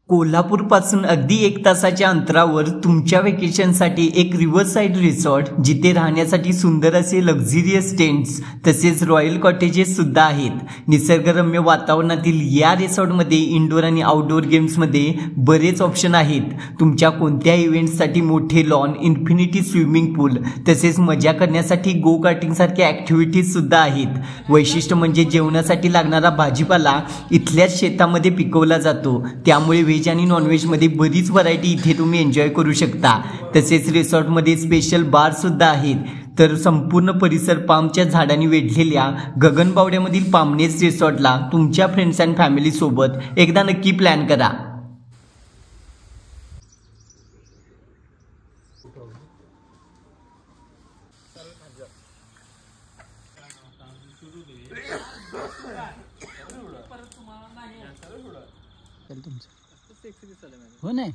कोल्हापूर पासून अगदी 1 तासाच्या अंतरावर तुमच्या वेकेशनसाठी एक रिव्हरसाइड रिसॉर्ट, जिथे राहण्यासाठी सुंदर असे लक्झरियस टेंट्स तसेच रॉयल कॉटेजेस सुद्धा आहेत. निसर्गरम्य वातावरणातील या रिसॉर्टमध्ये इंडोर आणि आउटडोर गेम्समध्ये बरेच ऑप्शन आहेत. तुमच्या कोणत्याही इव्हेंट्ससाठी मोठे लॉन, इन्फिनिटी स्विमिंग पूल तसेच मजा करण्यासाठी गो कार्टिंग सारख्या ॲक्टिव्हिटीज सुद्धा आहेत. वैशिष्ट्य म्हणजे जेवणासाठी लागणारा भाजीपाला इथल्याच शेतामध्ये पिकवला जातो, त्यामुळे व्हेज आणि नॉनव्हेजमध्ये बरीच व्हरायटी इथे तुम्ही एन्जॉय करू शकता. तसेच रिसॉर्टमध्ये स्पेशल बार सुद्धा आहेत. तर संपूर्ण परिसर पामच्या झाडांनी वेढलेल्या गगनबावड्यामधील पामनेस रिसॉर्टला तुमच्या फ्रेंड्स अँड फॅमिली सोबत एकदा नक्की प्लॅन करा. हो नाही